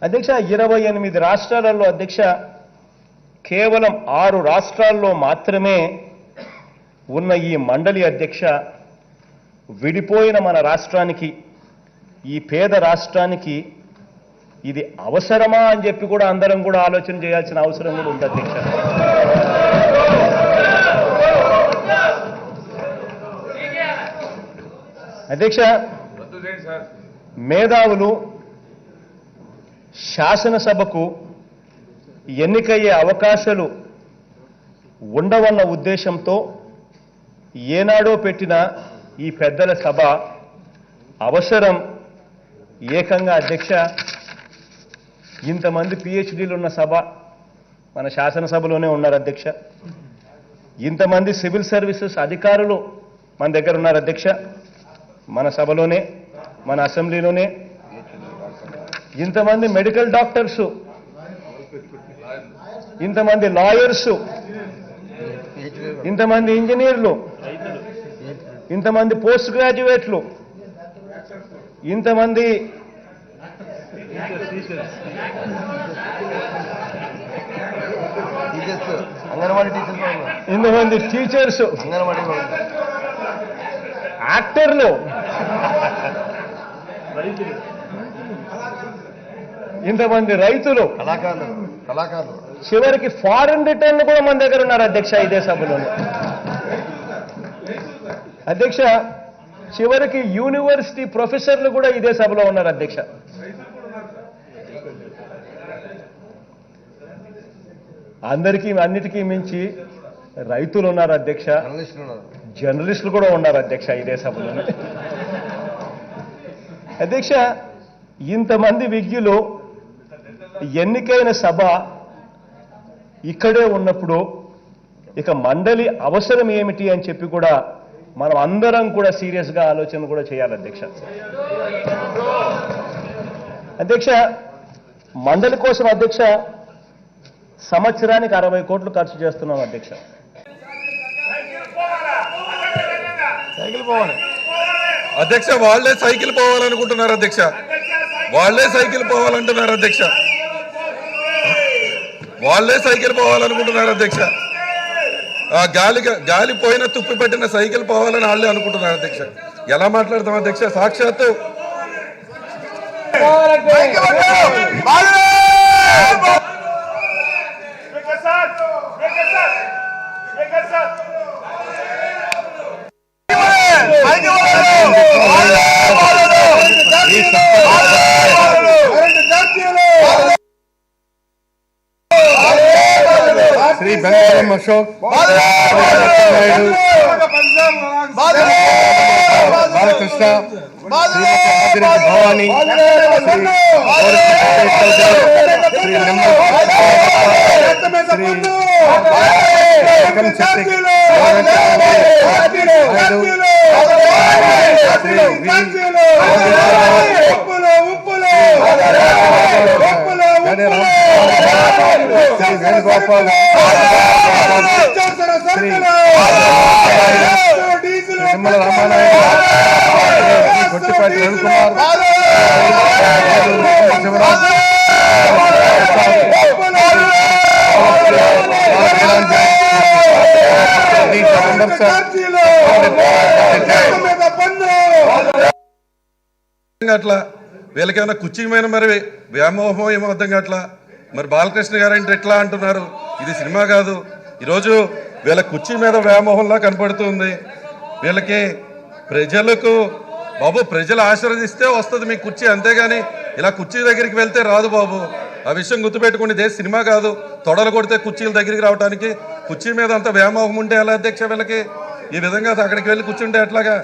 అధ్యక్ష 28 రాష్ట్రాలలో అధ్యక్ష కేవలం 6 రాష్ట్రాల్లో మాత్రమే ఉన్న ఈ మండలి అధ్యక్ష విడిపోయిన మన రాష్ట్రానికి ఈ పేద రాష్ట్రానికి ఇది అవసరమా అని చెప్పి కూడా అందరం కూడా ఆలోచన చేయాల్సిన అవసరం కూడా ఉంది అధ్యక్ష. అధ్యక్ష మేధావులు శాసనసభకు ఎన్నికయ్యే అవకాశాలు ఉండవన్న ఉద్దేశంతో ఏనాడో పెట్టిన ఈ పెద్దల సభ అవసరం ఏకంగా అధ్యక్ష ఇంతమంది పిహెచ్డీలు ఉన్న సభ మన శాసనసభలోనే ఉన్నారు అధ్యక్ష. ఇంతమంది సివిల్ సర్వీసెస్ అధికారులు మన దగ్గర ఉన్నారు అధ్యక్ష. మన సభలోనే మన అసెంబ్లీలోనే ఇంతమంది మెడికల్ డాక్టర్సు, ఇంతమంది లాయర్సు, ఇంతమంది ఇంజనీర్లు, ఇంతమంది పోస్ట్ గ్రాడ్యుయేట్లు, ఇంతమంది ఇంతమంది టీచర్స్, యాక్టర్లు, ఇంతమంది రైతులు, కళాకారులు, చివరికి ఫారెన్ రిటర్న్లు కూడా మన దగ్గర ఉన్నారు అధ్యక్ష ఇదే సభలోనే. అధ్యక్ష చివరికి యూనివర్సిటీ ప్రొఫెసర్లు కూడా ఇదే సభలో ఉన్నారు అధ్యక్ష. అన్నిటికీ మించి రైతులు ఉన్నారు అధ్యక్ష, జర్నలిస్టులు కూడా ఉన్నారు అధ్యక్ష ఇదే సభలోనే. అధ్యక్ష ఇంతమంది విజ్ఞులు ఎన్నికైన సభ ఇక్కడే ఉన్నప్పుడు ఇక మండలి అవసరం ఏమిటి అని చెప్పి కూడా మనం అందరం కూడా సీరియస్గా ఆలోచన కూడా చేయాలి అధ్యక్ష. అధ్యక్ష మండలి కోసం అధ్యక్ష సంవత్సరానికి 60 కోట్లు ఖర్చు చేస్తున్నాం అధ్యక్ష. అధ్యక్ష వాళ్లే సైకిల్ పోవాలనుకుంటున్నారు అధ్యక్ష, వాళ్లే సైకిల్ పోవాలంటున్నారు అధ్యక్ష, వాళ్లే సైకిల్ పోవాలనుకుంటున్నారు అధ్యక్ష. ఆ గాలి పోయిన తుప్పి పెట్టిన సైకిల్ పోవాలని వాళ్ళే అనుకుంటున్నారు అధ్యక్ష. ఎలా మాట్లాడతాం అధ్యక్ష? సాక్షాత్తు శ్రీ బెంగారం అశోక్, బాలకృష్ణ, భవానీ, శ్రీ వేణుగోపాల్, నిమ్మల రామానాయుడు, గొట్టిపాటి రవికుమార్, అట్లా వీళ్ళకేమైనా కుర్చీమైన మరి వ్యామోహం ఏమో అర్థం కావట్లా. మరి బాలకృష్ణ గారు అంటే ఎట్లా అంటున్నారు? ఇది సినిమా కాదు. ఈరోజు వీళ్ళ కుర్చీ మీద వ్యామోహంలా కనపడుతుంది వీళ్ళకి. ప్రజలకు బాబు ప్రజలు ఆశీర్వదిస్తే వస్తుంది మీ కుర్చీ, అంతేగాని ఇలా కుర్చీ దగ్గరికి వెళ్తే రాదు బాబు. ఆ విషయం గుర్తుపెట్టుకుని, ఇదే సినిమా కాదు. తొడలు కొడితే కుర్చీల దగ్గరికి రావడానికి కుర్చీ మీద అంత వ్యామోహం ఉంటే ఎలా అధ్యక్ష? వీళ్ళకి ఈ విధంగా అక్కడికి వెళ్ళి కూర్చుంటే ఎట్లాగా?